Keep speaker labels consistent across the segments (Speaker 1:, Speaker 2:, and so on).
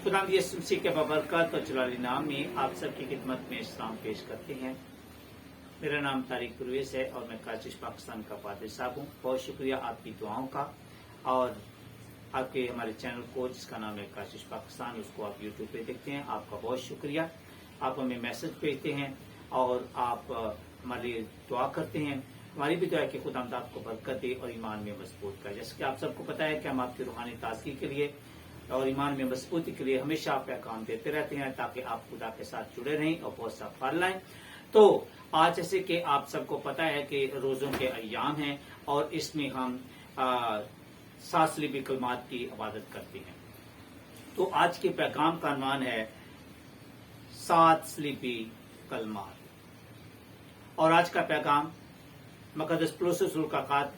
Speaker 1: खुदा यीशु मसीह के बबरकत और जलाली नाम में आप सबकी खिदमत में इस्लाम पेश करते हैं। मेरा नाम तारिक परवेज है और मैं काशिश पाकिस्तान का पादरी साहब हूँ। बहुत शुक्रिया आपकी दुआओं का और आपके हमारे चैनल को जिसका नाम है काशिश पाकिस्तान, उसको आप यूट्यूब पे देखते हैं। आपका बहुत शुक्रिया। आप हमें मैसेज भेजते हैं और आप हमारे लिए दुआ करते हैं। हमारी भी दुआ है कि खुदा आपको बरकत दे और ईमान में मजबूत करे। जैसे कि आप सबको पता है कि हम आपकी रूहानी ताजगी के लिए और ईमान में मजबूती के लिए हमेशा आप पैगाम देते रहते हैं ताकि आप खुदा के साथ जुड़े रहें और बहुत सा फल लाएं। तो आज जैसे कि आप सबको पता है कि रोजों के अय्याम हैं और इसमें हम 7 सलीबी कलमात की इबादत करते हैं। तो आज के पैगाम का अनवान है 7 सलीबी कलमात और आज का पैगाम मुक़द्दस पौलुस रसूल का ख़त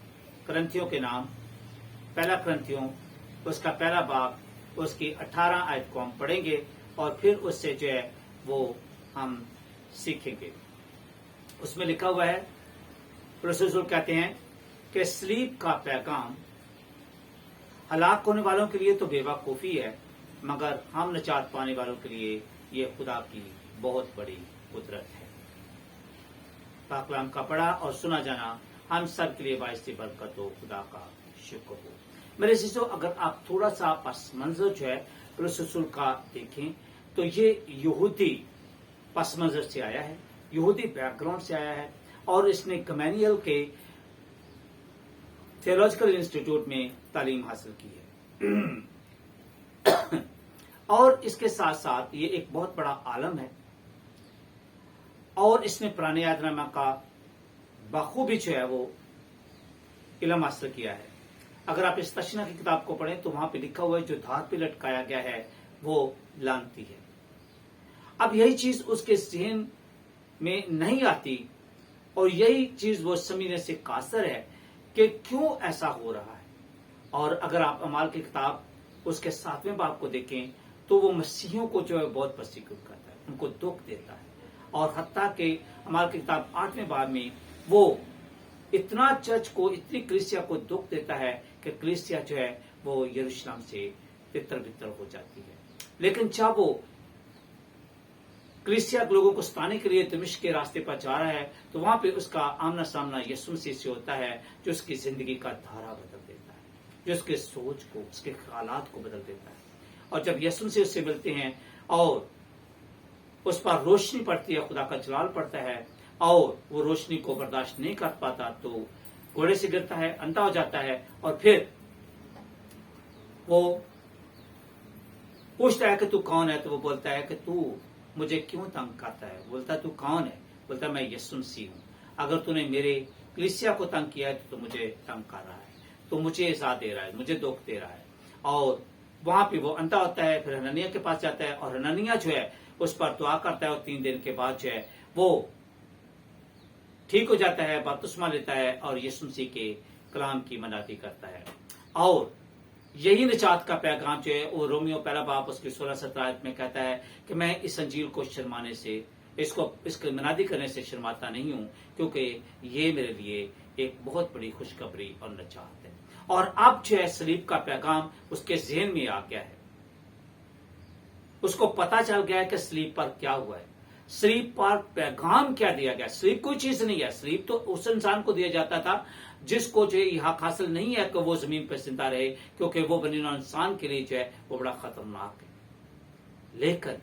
Speaker 1: करंथियों के नाम पहला करंथियों उसका पहला बाब उसकी 18 आयत को हम पढ़ेंगे और फिर उससे जो है वो हम सीखेंगे। उसमें लिखा हुआ है, पौलुस रसूल कहते हैं कि सलीब का पैगाम हलाक होने वालों के लिए तो बेवकूफ़ी है, मगर हम निजात पाने वालों के लिए ये खुदा की बहुत बड़ी कुदरत है। पाक कलाम का पढ़ा और सुना जाना हम सब के लिए बाइस बरकत हो। खुदा का शुक्र हो। मेरे शिष्यों, अगर आप थोड़ा सा पस मंजर जो है पौलुस रसूल का देखें तो ये यहूदी पस मंजर से आया है, यहूदी बैकग्राउंड से आया है और इसने गमैनियल के थियोलॉजिकल इंस्टीट्यूट में तालीम हासिल की है और इसके साथ साथ ये एक बहुत बड़ा आलम है और इसने पुराने यादनामा का बखूबी जो है वो इल्म हासिल किया है। अगर आप इस तशना की किताब को पढ़ें तो वहां पे लिखा हुआ है जो धार पे लटकाया गया है वो लानती है। अब यही चीज उसके ज़हन में नहीं आती और यही चीज वो समझने से कासर है कि क्यों ऐसा हो रहा है। और अगर आप अमाल की किताब उसके 7वें बाब को देखें तो वो मसीहियों को जो है बहुत पर्सिक्यूट करता है, उनको दुख देता है और हत्ता के अमाल की किताब 8वें बाब में वो इतना चर्च को, इतनी कलीसिया को दुख देता है कि कलीसिया जो है वो यरूशलेम से तितर बितर हो जाती है। लेकिन जब वो कलीसिया लोगों को सताने के लिए दमिश्क के रास्ते पर जा रहा है तो वहां पे उसका आमना सामना यीशु मसीह से होता है जो उसकी जिंदगी का धारा बदल देता है, जो उसके सोच को, उसके ख्यालात को बदल देता है। और जब यीशु मसीह उससे मिलते हैं और उस पर रोशनी पड़ती है, खुदा का जलाल पड़ता है और वो रोशनी को बर्दाश्त नहीं कर पाता तो घोड़े से गिरता है, अंधा हो जाता है और फिर वो पूछता है कि तू कौन है। तो वो बोलता है कि तू मुझे क्यों तंग करता है। बोलता तू कौन है। बोलता मैं यीशु मसीह हूं। अगर तूने मेरे कलीसिया को तंग किया है तो मुझे तंग कर रहा है, तो मुझे इज़ा दे रहा है, मुझे दुख दे रहा है। और वहां पे वो अंधा होता है, फिर हननिया के पास जाता है और हननिया जो है उस पर दुआ करता है और 3 दिन के बाद जो है वो ठीक हो जाता है, बपतिस्मा लेता है और यीशु मसीह के कलाम की मनाती करता है। और यही निजात का पैगाम जो है वो रोमियो पहला बाब उसकी 16-17 आयत में कहता है कि मैं इस अंजील को शर्माने से, इसकी मनादी करने से शर्माता नहीं हूं, क्योंकि ये मेरे लिए एक बहुत बड़ी खुशखबरी और निजात है। और अब जो है सलीब का पैगाम उसके ज़हन में आ गया है, उसको पता चल गया है कि सलीब पर क्या हुआ है, सलीब पर पैगाम क्या दिया गया। सलीब कोई चीज नहीं है, सलीब तो उस इंसान को दिया जाता था जिसको जो है हक हासिल नहीं है कि वो जमीन पर जिंदा रहे, क्योंकि वो बनी नौع इंसान के लिए जो है वो बड़ा खतरनाक है। लेकिन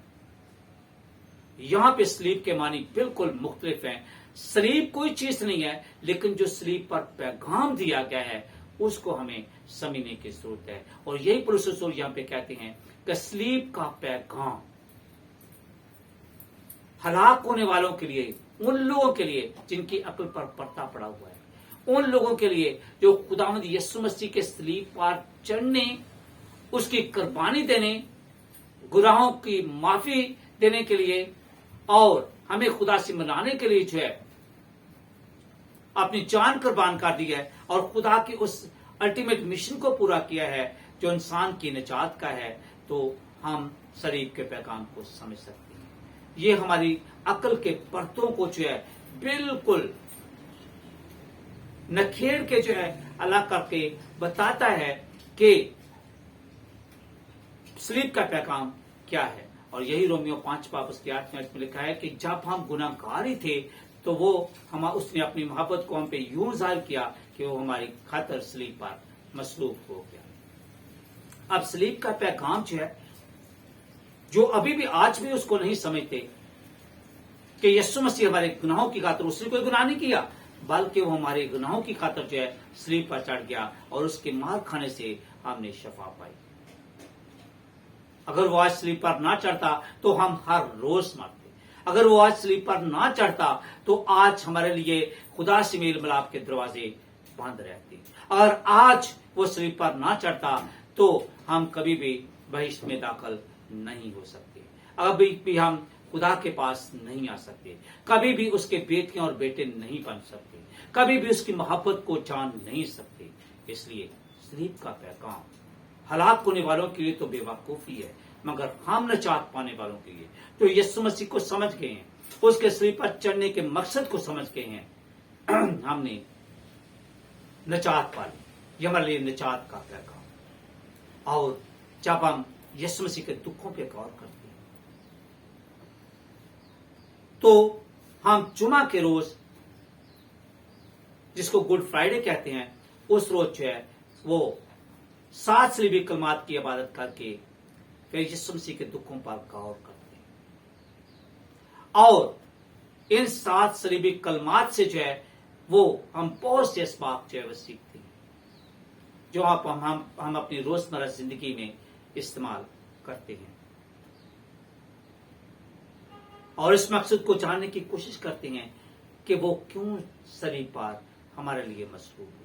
Speaker 1: यहां पे सलीब के मानी बिल्कुल मुख्तलिफ हैं। सलीब कोई चीज नहीं है, लेकिन जो सलीब पर पैगाम दिया गया है उसको हमें समझने की जरूरत है। और यही पौलुस रसूल यहां पे कहते हैं कि सलीब का पैगाम हलाक होने वालों के लिए, उन लोगों के लिए जिनकी अक्ल पर पर्दा पड़ा हुआ है, उन लोगों के लिए जो खुदावंद यीशु मसीह के सलीब पर चढ़ने, उसकी कुर्बानी देने, गुनाहों की माफी देने के लिए और हमें खुदा से मिलाने के लिए जो है अपनी जान कुर्बान कर दी है और खुदा की उस अल्टीमेट मिशन को पूरा किया है जो इंसान की निजात का है, तो हम सलीब के पैगाम को समझ सकते हैं। ये हमारी अक्ल के परतों को जो है बिल्कुल नखेड़ के जो है अलग करके बताता है कि सलीब का पैगाम क्या है। और यही रोमियो 5 बाब उसकी 8 में लिखा है कि जब हम गुनाहगार ही थे तो वो उसने अपनी मोहब्बत को हम पे यूं जाहिर किया कि वो हमारी खातर सलीब पर मसलूब हो गया। अब सलीब का पैगाम जो है, जो अभी भी आज भी उसको नहीं समझते कि यीशु मसीह हमारे गुनाहों की खातिर, उसने कोई गुनाह नहीं किया बल्कि वो हमारे गुनाहों की खातिर जो है सलीब पर चढ़ गया और उसके मार खाने से हमने शफा पाई। अगर वो आज सलीब पर ना चढ़ता तो हम हर रोज मरते। अगर वो आज सलीब पर ना चढ़ता तो आज हमारे लिए खुदा से मेल मिलाप के दरवाजे बंद रहते। अगर आज वो सलीब पर ना चढ़ता तो हम कभी भी बहिश्त में दाखिल नहीं हो सकते, अभी भी हम खुदा के पास नहीं आ सकते, कभी भी उसके बेटियां और बेटे नहीं बन सकते, कभी भी उसकी मोहब्बत को जान नहीं सकते। इसलिए सलीब का पैगाम हलाक होने वालों के लिए तो बेवकूफी है, मगर हम नजात पाने वालों के लिए तो यीशु मसीह को समझ गए हैं, उसके सलीब पर चढ़ने के मकसद को समझ गए हैं, हमने नजात पा ली। ये हमारे लिए नजात का पैगाम। और जब हम यीशु मसीह के दुखों पे गौर करते हैं तो हम जुमा के रोज, जिसको गुड फ्राइडे कहते हैं, उस रोज जो है वो 7 सलीबी कलमात की इबादत करके फिर यीशु मसीह के दुखों पर गौर करते हैं। और इन 7 सलीबी कलमात से जो है वो हम बहुत से असबाब जो है वो सीखते हैं, जो हम अपनी रोजमर्रा जिंदगी में इस्तेमाल करते हैं और इस मकसद को जानने की कोशिश करते हैं कि वो क्यों सलीब पर हमारे लिए मसलूब हुआ।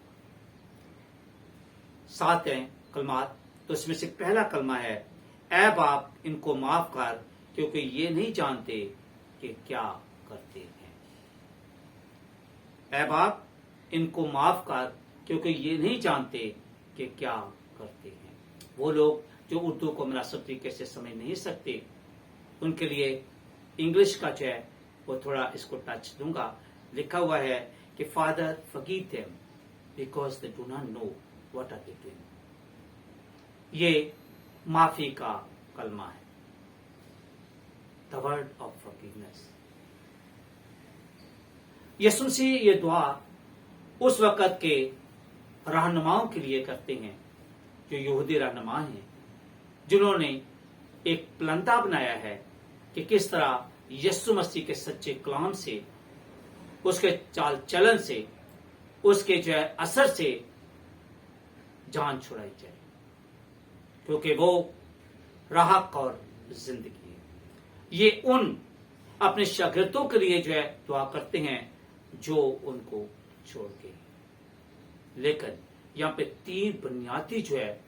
Speaker 1: 7 हैं कलमात, तो इसमें से पहला कलमा है, ऐ बाप इनको माफ कर क्योंकि ये नहीं जानते कि क्या करते हैं। ऐ बाप इनको माफ कर क्योंकि ये नहीं जानते कि क्या करते हैं। वो लोग जो उर्दू को मुनासिब तरीके से समझ नहीं सकते, उनके लिए इंग्लिश का जो है वो थोड़ा इसको टच दूंगा। लिखा हुआ है कि father forgive them because they do not know what are they doing. ये माफी का कलमा है, द वर्ड ऑफ फॉरगिवनेस। यीशु मसीह ये दुआ उस वक्त के रहनुमाओं के लिए करते हैं, जो यहूदी रहनुमा हैं, जिन्होंने एक प्लंता बनाया है कि किस तरह यीशु मसीह के सच्चे कलाम से, उसके चाल चलन से, उसके जो है असर से जान छुड़ाई जाए, क्योंकि वो राहत और जिंदगी है। ये उन अपने शागिर्दों के लिए जो है दुआ करते हैं जो उनको छोड़ के। लेकिन यहां पे 3 बुनियादी जो है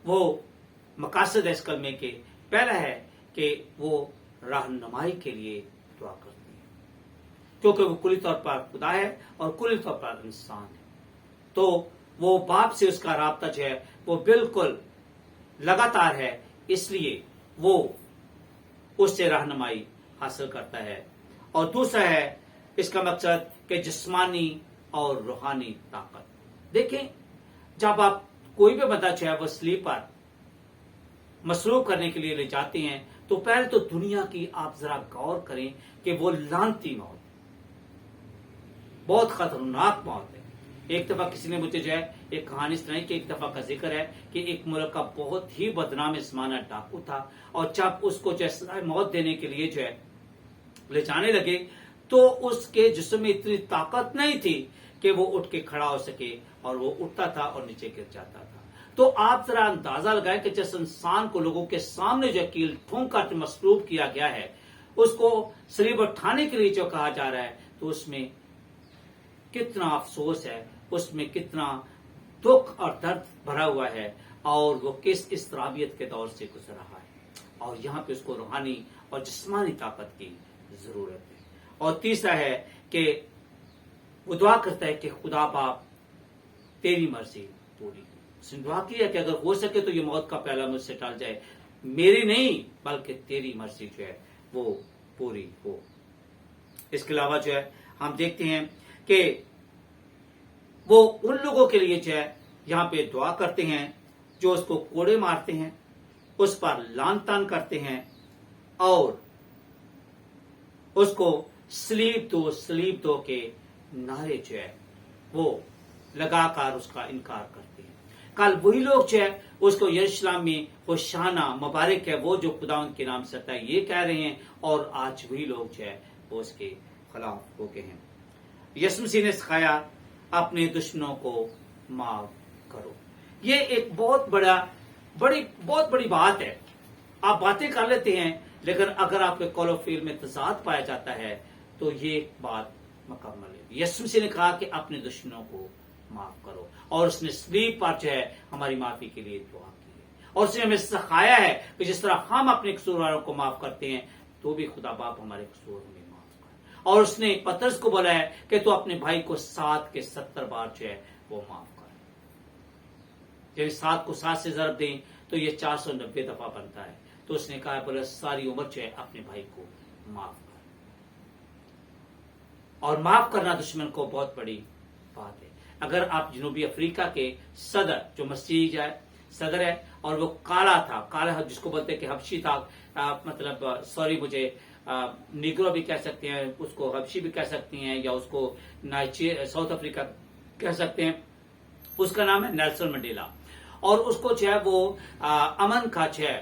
Speaker 1: वो मकासद है इस कलमे के। पहला है कि वो रहनुमाई के लिए दुआ करते हैं, क्योंकि वो कुली तौर पर खुदा है और कुली तौर पर इंसान है, तो वो बाप से उसका राब्ता जो है वो बिल्कुल लगातार है, इसलिए वो उससे रहनुमाई हासिल करता है। और दूसरा है इसका मकसद कि जिस्मानी और रूहानी ताकत। देखें, जब आप कोई भी बंदा जो है वो सलीब पर मसरूफ करने के लिए ले जाते हैं तो पहले तो दुनिया की आप जरा गौर करें कि वो लानती मौत, बहुत खतरनाक मौत है। एक दफा किसी ने मुझे जो है एक कहानी सुनाई कि एक दफा का जिक्र है कि एक मुल्क का बहुत ही बदनाम जमाना डाकू था, और जब उसको जो है मौत देने के लिए जो है ले जाने लगे तो उसके जिस्म में इतनी ताकत नहीं थी कि वो उठ के खड़ा हो सके, और वो उठता था और नीचे गिर जाता था। तो आप जरा अंदाजा लगाएं कि जिस इंसान को लोगों के सामने जो कील ठोंक कर मसलूब किया गया है, उसको सलीब उठाने के लिए जो कहा जा रहा है, तो उसमें कितना अफसोस है, उसमें कितना दुख और दर्द भरा हुआ है, और वो किस इस्तराबियत के दौर से गुजर रहा है। और यहाँ पे उसको रूहानी और जिस्मानी ताकत की जरूरत है। और तीसरा है कि वो दुआ करता है कि खुदा बाप तेरी मर्जी पूरी। उसने दुआ की है कि अगर हो सके तो ये मौत का प्याला मुझसे टल जाए, मेरी नहीं बल्कि तेरी मर्जी जो है वो पूरी हो। इसके अलावा जो है हम देखते हैं कि वो उन लोगों के लिए जो है यहाँ पे दुआ करते हैं जो उसको कोड़े मारते हैं, उस पर लान तान करते हैं और उसको स्लीब दो के नारे जो है वो लगाकर उसका इनकार करते हैं। कल वही लोग जो है उसको यरूशलेम में होशाना मुबारक है वो जो खुदावंद के नाम से आता है ये कह रहे हैं, और आज वही लोग जो है वो उसके खिलाफ हो गए हैं। यीशु मसीह ने सिखाया अपने दुश्मनों को माफ करो। ये एक बहुत बड़ी बात है। आप बातें कर लेते हैं, लेकिन अगर आपके कौल-ओ-फ़ील में तज़ाद पाया जाता है तो ये बात मुकम्मल है। यीशु मसीह ने कहा कि अपने दुश्मनों को माफ करो, और उसने सलीब पर जो है हमारी माफी के लिए दुआ की है, और उसने हमें सिखाया है कि जिस तरह हम अपने कसूरवारों को माफ करते हैं तो भी खुदा बाप हमारे कसूर हमें माफ करे। और उसने पतरस को बोला है कि तू अपने भाई को 7 के 70 बार जो है वो माफ कर। जब 7 को 7 से ज़रब दें तो ये 490 दफा बनता है। तो उसने कहा बोला सारी उम्र जो है अपने भाई को माफ कर। और माफ करना दुश्मन को बहुत बड़ी बात है। अगर आप जनूबी अफ्रीका के सदर जो मसीह सदर है और वो काला जिसको बोलते हैं कि हबशी था, मतलब सॉरी मुझे निग्रो भी कह सकते हैं, उसको हबशी भी कह सकती हैं, या उसको साउथ अफ्रीका कह सकते हैं। उसका नाम है नेल्सन मंडेला, और उसको जो है वो अमन का जो है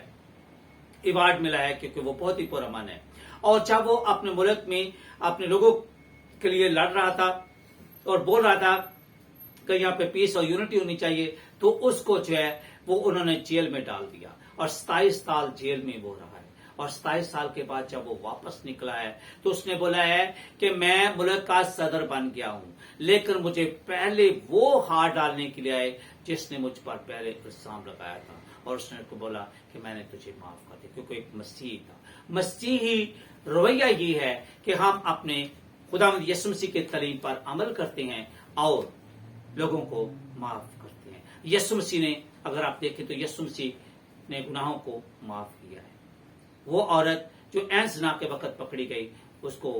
Speaker 1: अवार्ड मिला है क्योंकि वो बहुत ही पुरअमन है। और जब वो अपने मुल्क में अपने लोगों के लिए लड़ रहा था और बोल रहा था कि यहाँ पे पीस और यूनिटी होनी चाहिए, तो उसको जो है वो उन्होंने जेल में डाल दिया और 27 साल जेल में वो रहा है। और 27 साल के बाद जब वो वापस निकला है तो उसने बोला है कि मैं मुल्क का सदर बन गया हूं, लेकिन मुझे पहले वो हाथ डालने के लिए आए जिसने मुझ पर पहले इल्जाम लगाया था। और उसने को बोला कि मैंने तुझे माफ कर दिया, क्योंकि एक मसीह था। मसीही रवैया ये है कि हम अपने खुदावंद यीशु मसीह के तलीम पर अमल करते हैं और लोगों को माफ करते हैं। यीशु मसीह ने, अगर आप देखें तो यीशु मसीह ने गुनाहों को माफ किया है। वो औरत जो ऐन ज़िना के वक्त पकड़ी गई उसको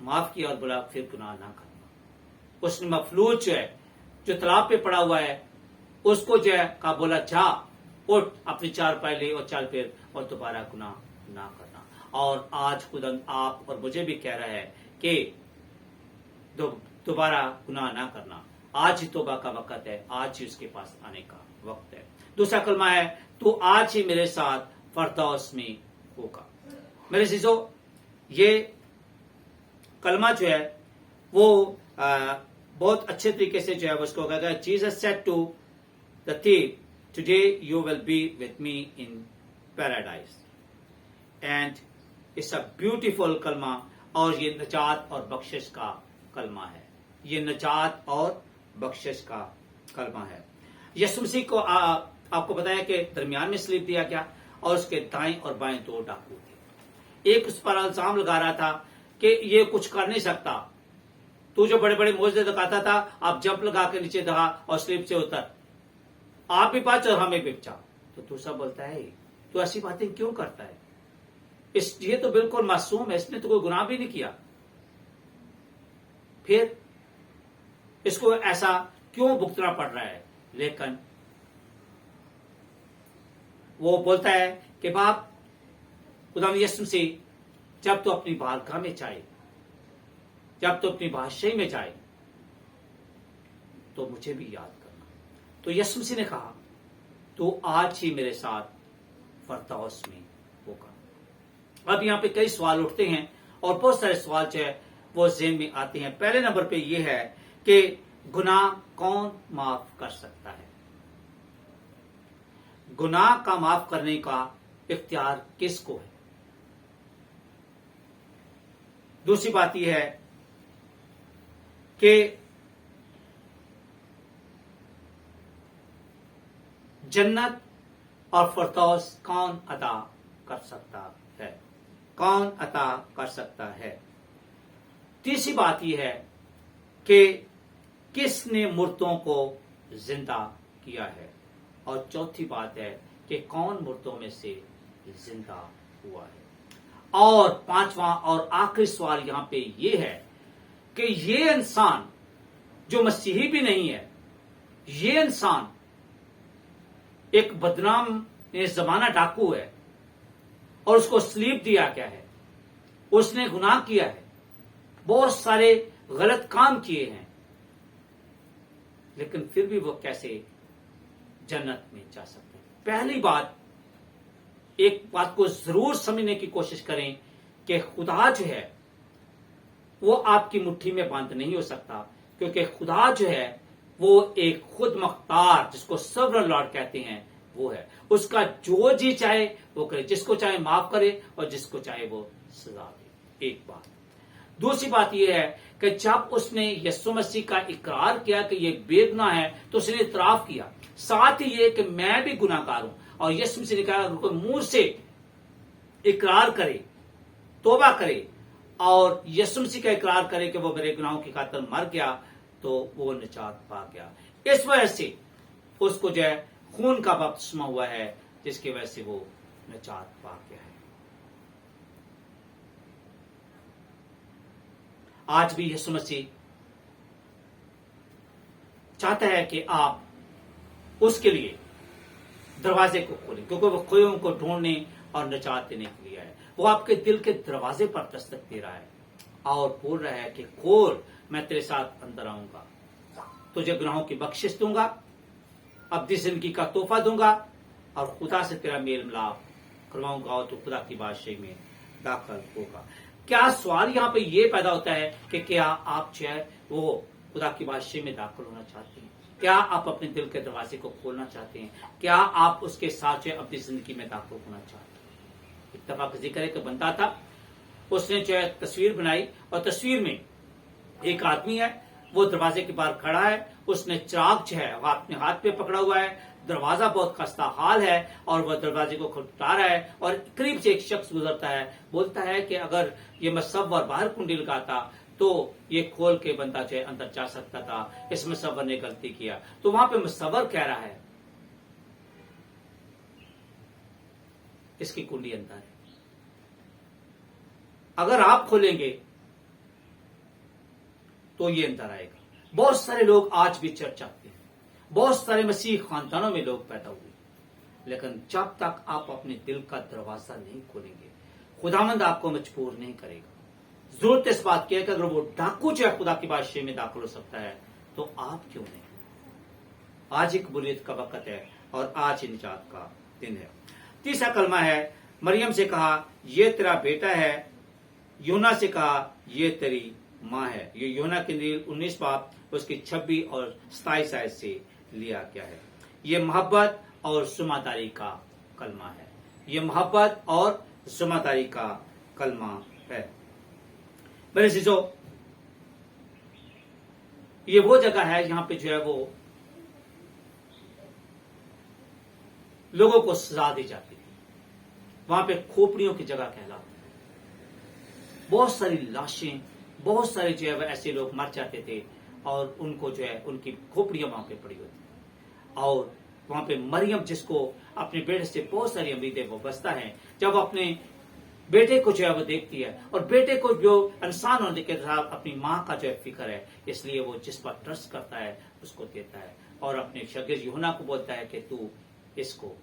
Speaker 1: माफ किया और बोला फिर गुनाह ना करना। उसने मफलूज जो है जो तालाब पे पड़ा हुआ है उसको जो है कहा बोला जा उठ अपनी 4 पाँव ले और चल फिर और दोबारा गुनाह ना करना। और आज खुदा आप और मुझे भी कह रहा है कि दोबारा गुनाह ना करना। आज ही तौबा का वक्त है, आज ही उसके पास आने का वक्त है। दूसरा कलमा है तो आज ही मेरे साथ फरदौस में होगा। मेरे चीजों ये कलमा जो है वो बहुत अच्छे तरीके से जो है उसको कहेगा Jesus said to the thief, today you will be with me in paradise, and it's a beautiful कलमा। और ये नजात और बख्शिश का कलमा है, ये नजात और बख्शिश का कलमा है। यीशु मसीह को आपको बताया कि दरमियान में सलीब दिया गया और उसके दाएं और बाएं 2 डाकू थे। एक उस पर इल्जाम लगा रहा था कि ये कुछ कर नहीं सकता, तू जो बड़े बड़े मोज़े दिखाता था अब जंप लगा के नीचे दहा और सलीब से उतर, आप भी बच और हमें भी बचा। तो दूसरा बोलता है तू ऐसी बातें क्यों करता है, ये तो बिल्कुल मासूम है, इसने तो कोई गुनाह भी नहीं किया, फिर इसको ऐसा क्यों भुगतना पड़ रहा है। लेकिन वो बोलता है कि बाप खुदा यीशु से जब तो अपनी बारगाह में जाए, जब तो अपनी बादशाही में जाए तो मुझे भी याद करना। तो यीशु मसीह ने कहा तो आज ही मेरे साथ फरदौस में होगा। अब यहां पे कई सवाल उठते हैं और बहुत सारे सवाल जो है वो ज़हन में आते हैं। पहले नंबर पे ये है कि गुनाह कौन माफ कर सकता है, गुनाह का माफ करने का इख्तियार किसको है। दूसरी बात यह है कि जन्नत और फरदौस कौन अता कर सकता है, कौन अता कर सकता है। तीसरी बात यह है कि किसने मुर्दों को जिंदा किया है, और चौथी बात है कि कौन मुर्दों में से जिंदा हुआ है। और पांचवा और आखिरी सवाल यहां पे ये है कि ये इंसान जो मसीही भी नहीं है, ये इंसान एक बदनाम یہ زمانہ ڈاکو ہے اور اس کو سلیپ دیا گیا ہے، اس نے گناہ کیا ہے، بہت سارے غلط کام کیے ہیں، لیکن پھر بھی وہ کیسے جنت میں جا سکتے ہیں؟ پہلی بات، ایک بات کو ضرور سمجھنے کی کوشش کریں کہ خدا جو ہے وہ آپ کی مٹھی میں بند نہیں ہو سکتا، کیونکہ خدا جو ہے وہ ایک خود مختار، جس کو سورن لارڈ کہتے ہیں، وہ ہے۔ اس کا جو جی چاہے وہ کرے، جس کو چاہے معاف کرے اور جس کو چاہے وہ سزا دے۔ ایک بات۔ دوسری بات یہ ہے کہ جب اس نے یسوع مسیح کا اقرار کیا کہ یہ بے گناہ ہے تو اس نے اعتراف کیا، ساتھ ہی یہ کہ میں بھی گناہ گار ہوں، اور یسوع مسیح نے کہا اگر کوئی منہ سے اقرار کرے، توبہ کرے اور یسوع مسیح کا اقرار کرے کہ وہ میرے گناہوں کی خاطر مر گیا تو وہ نجات پا گیا۔ اس وجہ سے اس کو جو ہے خون کا بپتسمہ ہوا ہے، جس کی وجہ سے وہ نجات پا گیا ہے۔ آج بھی یسوع مسیح چاہتا ہے کہ آپ اس کے لیے دروازے کو کھولیں، کیونکہ وہ کھویوں کو ڈھونڈنے اور نجات دینے کے لیے ہے۔ وہ آپ کے دل کے دروازے پر دستک دے رہا ہے اور بول رہا ہے کہ کھول، میں تیرے ساتھ اندر آؤں گا، تجھے گناہوں کی بخشش دوں گا، ابدی زندگی کا تحفہ دوں گا اور خدا سے تیرا میل ملاپ کرواؤں گا اور تو خدا کی بادشاہی میں داخل ہوگا۔ کیا سوال یہاں پہ یہ پیدا ہوتا ہے کہ کیا آپ جو ہے وہ خدا کی بادشاہی میں داخل ہونا چاہتے ہیں؟ کیا آپ اپنے دل کے دروازے کو کھولنا چاہتے ہیں؟ کیا آپ اس کے ساتھ جو ہے اپنی زندگی میں داخل ہونا چاہتے ہیں؟ اتفاق ذکر ہے کہ بندہ تھا، اس نے جو ہے تصویر بنائی اور تصویر میں ایک آدمی ہے، وہ دروازے کے باہر کھڑا ہے، اس نے چراغ جو ہے وہ اپنے ہاتھ پہ پکڑا ہوا ہے، دروازہ بہت خستہ حال ہے اور وہ دروازے کو کھٹکھٹا رہا ہے اور قریب سے ایک شخص گزرتا ہے، بولتا ہے کہ اگر یہ مصور باہر کنڈی لگاتا تو یہ کھول کے بندہ جو ہے اندر جا سکتا تھا، اس مصور نے غلطی کیا۔ تو وہاں پہ مصور کہہ رہا ہے اس کی کنڈی اندر ہے، اگر آپ کھولیں گے تو یہ اندر آئے گا۔ بہت سارے لوگ آج بھی چرچ آتے ہیں، بہت سارے مسیح خاندانوں میں لوگ پیدا ہوئے، لیکن جب تک آپ اپنے دل کا دروازہ نہیں کھولیں گے خداوند آپ کو مجبور نہیں کرے گا۔ ضرورت اس بات کی ہے کہ اگر وہ ڈاکو جو ہے خدا کی بادشاہی میں داخل ہو سکتا ہے تو آپ کیوں نہیں؟ آج ہی قبولیت کا وقت ہے اور آج ہی نجات کا دن ہے۔ تیسرا کلمہ ہے، مریم سے کہا یہ تیرا بیٹا ہے، یونا سے کہا یہ تیری ماں ہے۔ یہ یونا کی انجیل 19 باب اس کی 26 اور 27 آیت سے لیا گیا ہے۔ یہ محبت اور ذمہ-داری کا کلمہ ہے، یہ محبت اور ذمہ-داری کا کلمہ ہے۔ میرے عزیزو، یہ وہ جگہ ہے جہاں پہ جو ہے وہ لوگوں کو سزا دی جاتی تھی، وہاں پہ کھوپڑیوں کی جگہ کہلاتی ہے۔ بہت ساری لاشیں، بہت سارے جو ہے وہ ایسے لوگ مر جاتے تھے اور ان کو جو ہے ان کی کھوپڑیاں وہاں پہ پڑی ہوتی تھی، اور وہاں پہ مریم جس کو اپنے بیٹے سے بہت ساری امیدیں وابستہ ہیں، جب اپنے بیٹے کو جو ہے وہ دیکھتی ہے، اور بیٹے کو جو انسان ہونے کے ساتھ اپنی ماں کا جو ہے فکر ہے، اس لیے وہ جس پر ٹرسٹ کرتا ہے اس کو دیتا ہے، اور اپنے شاگرد یوحنا کو بولتا ہے کہ تو اس کو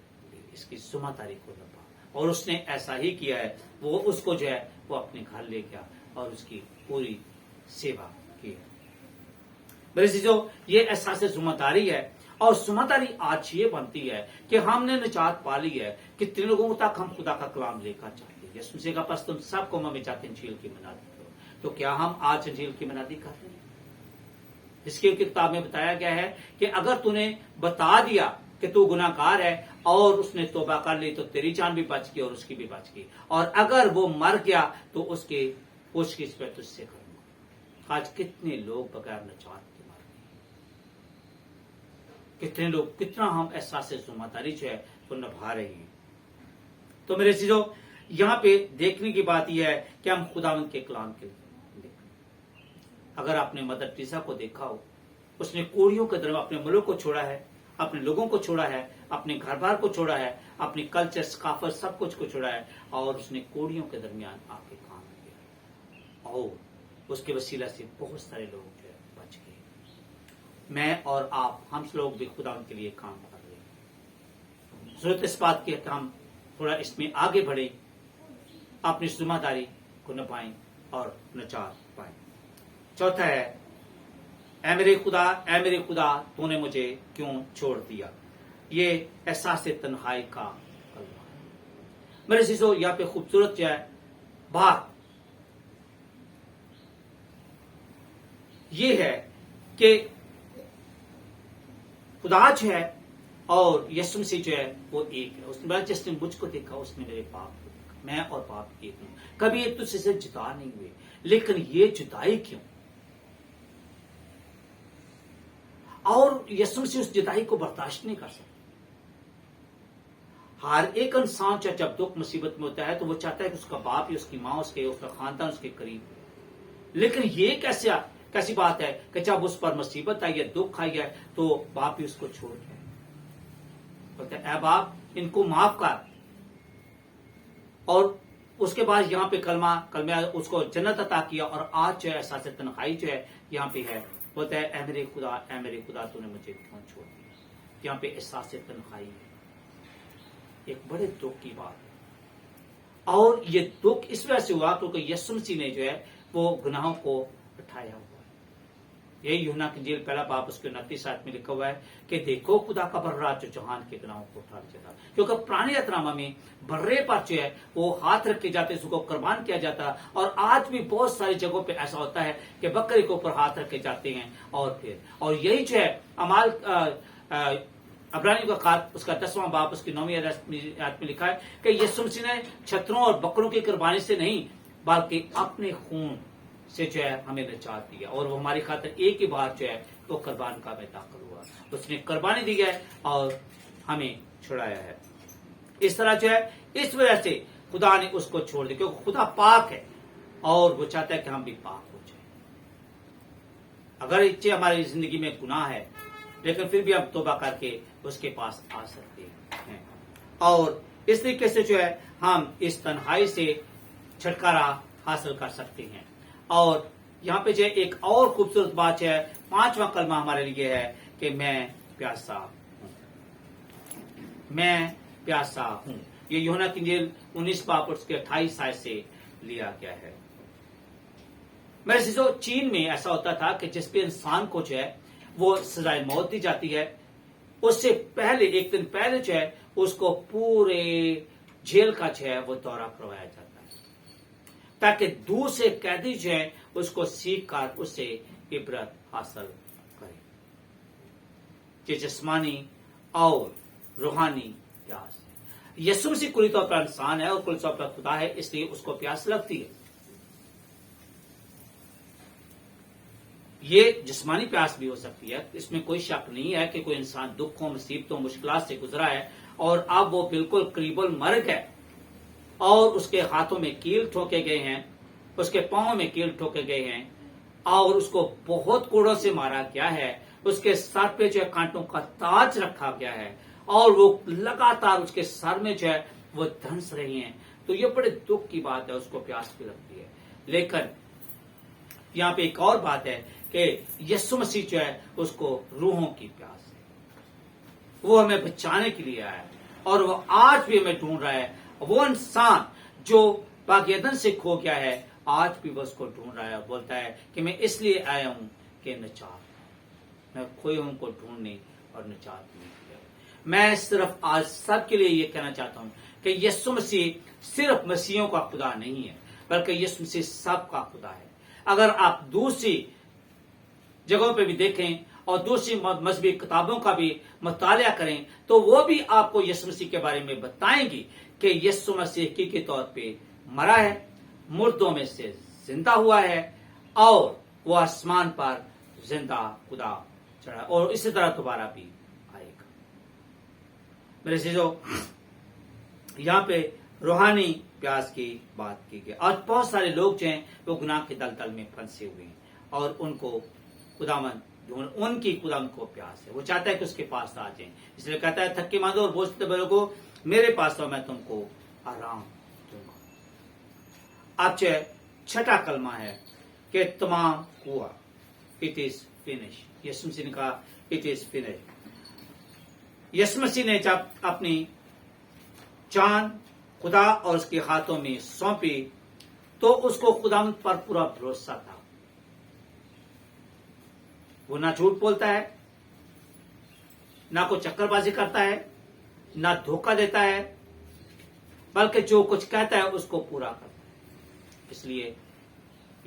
Speaker 1: اس کی ذمہ داری کو نبھا، اور اس نے ایسا ہی کیا ہے۔ وہ اس کو جو ہے وہ اپنے گھر لے گیا اور اس کی پوری سیوا کی ہے۔ میرے عزیزو، یہ احساس ذمہ داری ہے، اور ذمہ داری آج یہ بنتی ہے کہ ہم نے نجات پا لی ہے، کتنے لوگوں تک ہم خدا کا کلام لے کر چاہتے ہیں۔ یسوع مسیح کا پس تم سب قوموں میں جاتے انجیل کی منادی کرو، تو کیا ہم آج انجیل کی منادی کر رہے ہیں؟ اس کی کتاب میں بتایا گیا ہے کہ اگر تو نے بتا دیا کہ تو گناہ گار ہے اور اس نے توبہ کر لی تو تیری جان بھی بچ گئی اور اس کی بھی بچ گئی، اور اگر وہ مر گیا تو اس کی پوچھ گچھ پہ تجھ سے کروں گا۔ آج کتنے لوگ بغیر نجات کے مر گئے، کتنے لوگ، کتنا ہم احساس ذمہ داری جو ہے وہ نبھا رہے ہیں۔ تو میرے عزیزو، یہاں پہ دیکھنے کی بات یہ ہے کہ ہم خداوند کے کلام کے اگر آپ نے مدر ٹریسا کو دیکھا ہو، اس نے کوڑیوں کے درمیان اپنے ملک کو چھوڑا ہے، اپنے لوگوں کو چھوڑا ہے، اپنے گھر بار کو چھوڑا ہے، اپنی کلچر، ثقافت، سب کچھ کو چھوڑا ہے، اور اس نے کوڑیوں کے درمیان آ کے کام کیا، اور اس کے وسیلہ سے بہت سارے لوگ جو ہے بچ گئے۔ میں اور آپ، ہم لوگ بھی خدا کے لیے کام کر رہے ہیں۔ ضرورت اس بات کی ہے کہ ہم تھوڑا اس میں آگے بڑھیں، اپنی ذمہ داری کو نبھائیں اور نجات پائیں۔ چوتھا ہے، اے میرے خدا تو نے مجھے کیوں چھوڑ دیا؟ یہ احساس تنہائی کا کلمہ ہے۔ میرے عزیزو، یہاں پہ خوبصورت جو ہے بات یہ ہے کہ خدا جو ہے اور یسوع مسیح جو ہے وہ ایک ہے۔ اس نے جس نے مجھ کو دیکھا اس نے میرے باپ کو دیکھا، میں اور باپ ایک ہوں۔ کبھی ایک دوسرے سے جدا نہیں ہوئے، لیکن یہ جدائی کیوں؟ اور یسوع مسیح اس جدائی کو برداشت نہیں کر سکتا۔ ہر ایک انسان جب دکھ مصیبت میں ہوتا ہے تو وہ چاہتا ہے کہ اس کا باپ یا اس کی ماں اس کا خاندان اس کے قریب ہو، لیکن یہ کیسی بات ہے کہ جب اس پر مصیبت آئی ہے، دکھ آئی ہے، تو باپ بھی اس کو چھوڑ گیا۔ بولتے ہیں اے باپ ان کو معاف کر، اور اس کے بعد یہاں پہ کلمہ اس کو جنت عطا کیا، اور آج جو ہے احساس تنہائی جو ہے یہاں پہ ہے، بولتا ہے اے میرے خدا تو نے مجھے کیوں چھوڑ دیا؟ یہاں پہ احساس تنہائی ہے، ایک بڑے دکھ کی بات ہے۔ اور یہ دکھ اس وجہ سے ہوا کیونکہ یسوع مسیح نے جو ہے وہ گناہوں کو اٹھایا ہوا ہے۔ یہی یوحنا کی انجیل پہلا باب اس کے 29 آیت میں لکھا ہوا ہے کہ دیکھو خدا کا برہ جو جہان کے گناہوں کو اٹھا لیا جاتا، کیونکہ پرانے احترامہ میں برے پر جو ہے وہ ہاتھ رکھے جاتے، اس کو قربان کیا جاتا، اور آج بھی بہت ساری جگہوں پہ ایسا ہوتا ہے کہ بکرے کے اوپر ہاتھ رکھے جاتے ہیں، اور یہی جو ہے اعمال عبرانیوں کا خط اس کا 10واں باب اس کی 9ویں آیت میں لکھا ہے کہ یسوع مسیح نے چھتروں اور بکروں کی قربانی سے نہیں بلکہ اپنے خون سے جو ہے ہمیں نجات دیا، اور وہ ہماری خاطر ایک ہی بار جو ہے وہ قربان کا میں داخل ہوا، اس نے قربانی دی ہے اور ہمیں چھڑایا ہے۔ اس طرح جو ہے اس وجہ سے خدا نے اس کو چھوڑ دیا، کیونکہ خدا پاک ہے اور وہ چاہتا ہے کہ ہم بھی پاک ہو جائیں۔ اگر اچھے ہماری زندگی میں گناہ ہے لیکن پھر بھی ہم توبہ کر کے اس کے پاس آ سکتے ہیں، اور اس طریقے سے جو ہے ہم اس تنہائی سے چھٹکارا حاصل کر سکتے ہیں۔ اور یہاں پہ جو ایک اور خوبصورت بات ہے، 5واں کلمہ ہمارے لیے ہے کہ میں پیاسا ہوں، میں پیاسا ہوں۔ یہ یوحنا کی انجیل 19 باب اس کے 28 آیت سے لیا گیا ہے۔ میرے عزیزو، چین میں ایسا ہوتا تھا کہ جس پہ انسان کو جو ہے وہ سزائے موت دی جاتی ہے، اس سے پہلے ایک دن پہلے جو ہے اس کو پورے جیل کا جو ہے وہ دورہ کروایا جاتا ہے، تاکہ دوسرے قیدی جو ہے اس کو سیکھ کر اس سے عبرت حاصل کرے۔ یہ جسمانی اور روحانی پیاس ہے۔ یسوع مسیح کلی طور پر انسان ہے اور کلی طور پر خدا ہے، اس لیے اس کو پیاس لگتی ہے۔ یہ جسمانی پیاس بھی ہو سکتی ہے، اس میں کوئی شک نہیں ہے کہ کوئی انسان دکھوں مصیبتوں مشکلات سے گزرا ہے اور اب وہ بالکل قریب المرگ ہے، اور اس کے ہاتھوں میں کیل ٹھوکے گئے ہیں، اس کے پاؤں میں کیل ٹھوکے گئے ہیں، اور اس کو بہت کوڑوں سے مارا گیا ہے، اس کے سر پہ جو ہے کانٹوں کا تاج رکھا گیا ہے، اور وہ لگاتار اس کے سر میں جو ہے وہ دھنس رہی ہیں، تو یہ بڑے دکھ کی بات ہے، اس کو پیاس بھی لگتی ہے۔ لیکن یہاں پہ ایک اور بات ہے کہ یسوع مسیح جو ہے اس کو روحوں کی پیاس ہے، وہ ہمیں بچانے کے لیے آیا ہے، اور وہ آج بھی ہمیں ڈھونڈ رہا ہے۔ وہ انسان جو باقیدن سے کھو گیا ہے آج بھی وہ اس کو ڈھونڈ رہا ہے، بولتا ہے کہ میں اس لیے آیا ہوں کہ نجات، میں کھوئے ہوں کو ڈھونڈنے اور نجات نہیں کیا۔ میں صرف آج سب کے لیے یہ کہنا چاہتا ہوں کہ یسوع مسیح صرف مسیحیوں کا خدا نہیں ہے، بلکہ یسوع مسیح سب کا خدا ہے۔ اگر آپ دوسری جگہوں پہ بھی دیکھیں اور دوسری مذہبی کتابوں کا بھی مطالعہ کریں تو وہ بھی آپ کو یسوع مسیح کے بارے میں بتائیں گی کہ یسوع مسیح حقیقی طور پہ مرا ہے، مردوں میں سے زندہ ہوا ہے، اور وہ آسمان پر زندہ خدا چڑھا، اور اسی طرح دوبارہ بھی آئے گا۔ میرے عزیزو، یہاں پہ روحانی پیاس کی بات کی گئی، اور بہت سارے لوگ جو ہیں وہ گناہ کے دلدل میں پھنسے ہوئے ہیں، اور ان کو ان کی خدا کو پیاس ہے، وہ چاہتا ہے کہ اس کے پاس آ جائیں، اس لیے کہتا ہے تھکے ماندو اور بوجھ لوگوں میرے پاس آؤ، میں تم کو آرام دوں گا۔ اب جو ہے 6واں کلمہ ہے کہ تمام ہوا، اٹ از فنش۔ یسوع مسیح نے کہا اٹ از فنش۔ یسوع مسیح نے جب اپنی جان خدا اور اس کے ہاتھوں میں سونپی تو اس کو خداوند پر پورا بھروسہ تھا. وہ نہ جھوٹ بولتا ہے، نہ کوئی چکر بازی کرتا ہے، نہ دھوکہ دیتا ہے، بلکہ جو کچھ کہتا ہے اس کو پورا کرتا ہے. اس لیے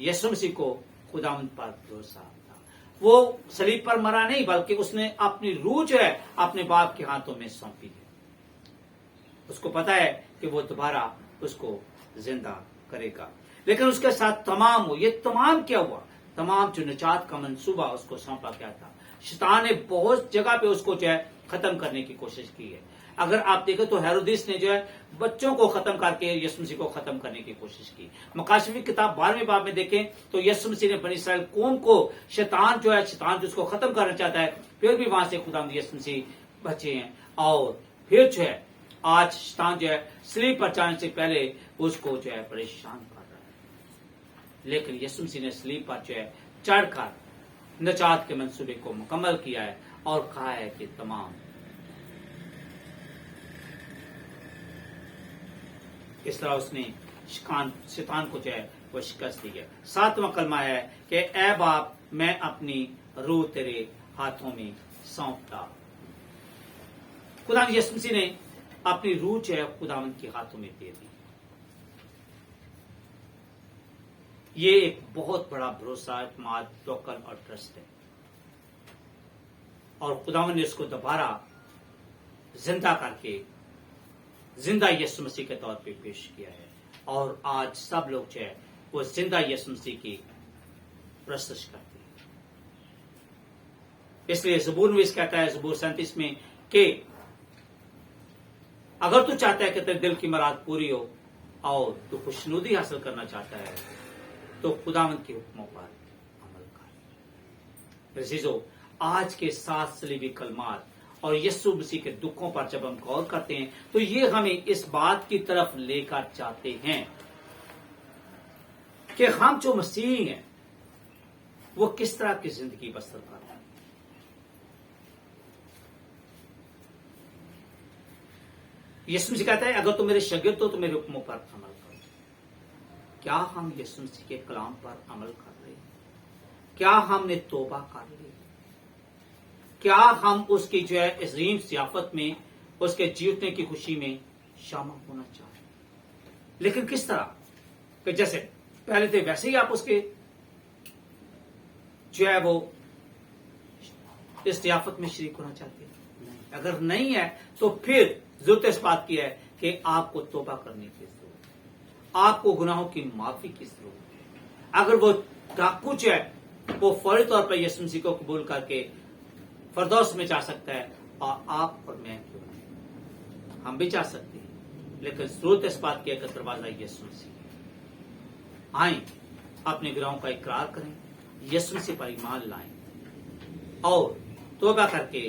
Speaker 1: یسوع مسیح کو خداوند پر بھروسہ تھا. وہ صلیب پر مرا نہیں، بلکہ اس نے اپنی روح جو ہے اپنے باپ کے ہاتھوں میں سونپی ہے. اس کو پتا ہے کہ وہ دوبارہ اس کو زندہ کرے گا. لیکن اس کے ساتھ یہ تمام کیا ہوا؟ تمام جو نجات کا منصوبہ اس کو سونپا گیا تھا، شیطان نے بہت جگہ پہ اس کو جو ہے ختم کرنے کی کوشش کی ہے. اگر آپ دیکھیں تو ہیرودیس نے جو ہے بچوں کو ختم کر کے یسوع مسیح کو ختم کرنے کی کوشش کی. مکاشفی کتاب 12ویں باب میں دیکھیں تو یسوع مسیح نے بنی اسرائیل قوم کو شیطان جو اس کو ختم کرنا چاہتا ہے، پھر بھی وہاں سے خدا یسوع مسیح بچے ہیں. اور پھر جو ہے آج شیطان جو ہے صلیب پر جانے سے پہلے اس کو جو ہے پریشان کر رہا ہے، لیکن یسوع مسیح نے صلیب پر جو ہے چڑھ کر نجات کے منصوبے کو مکمل کیا ہے اور کہا ہے کہ تمام. اس طرح اس نے شیطان کو جو ہے وہ شکست دی ہے. 7واں کلمہ ہے کہ اے باپ میں اپنی روح تیرے ہاتھوں میں سونپتا. خدا یسوع مسیح نے اپنی روح جو ہے خداوند کے ہاتھوں میں دے دی. یہ ایک بہت بڑا بھروسہ، اعتماد، توکل اور ٹرسٹ ہے. اور خداوند نے اس کو دوبارہ زندہ کر کے زندہ یسوع مسیح کے طور پہ پیش کیا ہے. اور آج سب لوگ جو ہے وہ زندہ یسوع مسیح کی پرستش کرتے ہیں. اس لیے زبور نویس کہتا ہے زبور 37 میں کہ اگر تو چاہتا ہے کہ تیرے دل کی مراد پوری ہو اور تو خوشنودی حاصل کرنا چاہتا ہے تو خداوند کے حکموں پر عمل کر. عزیزو، آج کے 7 صلیبی کلمات اور یسوع مسیح کے دکھوں پر جب ہم غور کرتے ہیں تو یہ ہمیں اس بات کی طرف لے کر جاتے ہیں کہ ہم جو مسیحی ہیں وہ کس طرح کی زندگی بسر کر رہے ہیں. یسوع مسیح کہتا ہے اگر تم میرے شاگرد ہو تو میرے حکموں پر عمل کرو. کیا ہم یسوع مسیح کے کلام پر عمل کر رہے ہیں؟ کیا ہم نے توبہ کر لی؟ کیا ہم اس کی جو ہے عظیم ضیافت میں، اس کے جیتنے کی خوشی میں شامل ہونا چاہتے ہیں؟ لیکن کس طرح کہ جیسے پہلے تھے ویسے ہی آپ اس کے جو ہے وہ اس ضیافت میں شریک ہونا چاہتے ہیں؟ اگر نہیں ہے تو پھر ضرورت اس بات کی ہے کہ آپ کو توبہ کرنے کی ضرورت ہے، آپ کو گناہوں کی معافی کی ضرورت ہے. اگر وہ ڈاکو جو ہے وہ فوری طور پر یسوع مسیح کو قبول کر کے فردوس میں جا سکتا ہے، اور آپ اور میں کیوں نہیں، ہم بھی جا سکتے ہیں. لیکن ضرورت اس بات کی ہے کہ دروازہ یسوع مسیح. آئیں اپنے گناہوں کا اقرار کریں، یسوع مسیح پر ایمان لائیں اور توبہ کر کے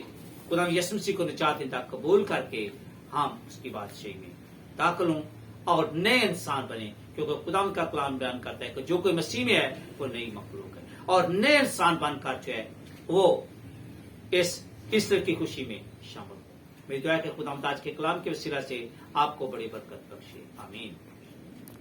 Speaker 1: خدا یسوع مسیح کو نجات دہندہ قبول کر کے ہم اس کی بادشاہی میں داخل ہوں اور نئے انسان بنے. کیونکہ خدا کا کلام بیان کرتا ہے کہ جو کوئی مسیح میں ہے وہ نئی مخلوق ہے، اور نئے انسان بن کر جو ہے وہ اس ایسٹر کی خوشی میں شامل ہو. میری دعا ہے کہ خدا آج کے کلام کے وسیلہ سے آپ کو بڑی برکت بخشے. آمین.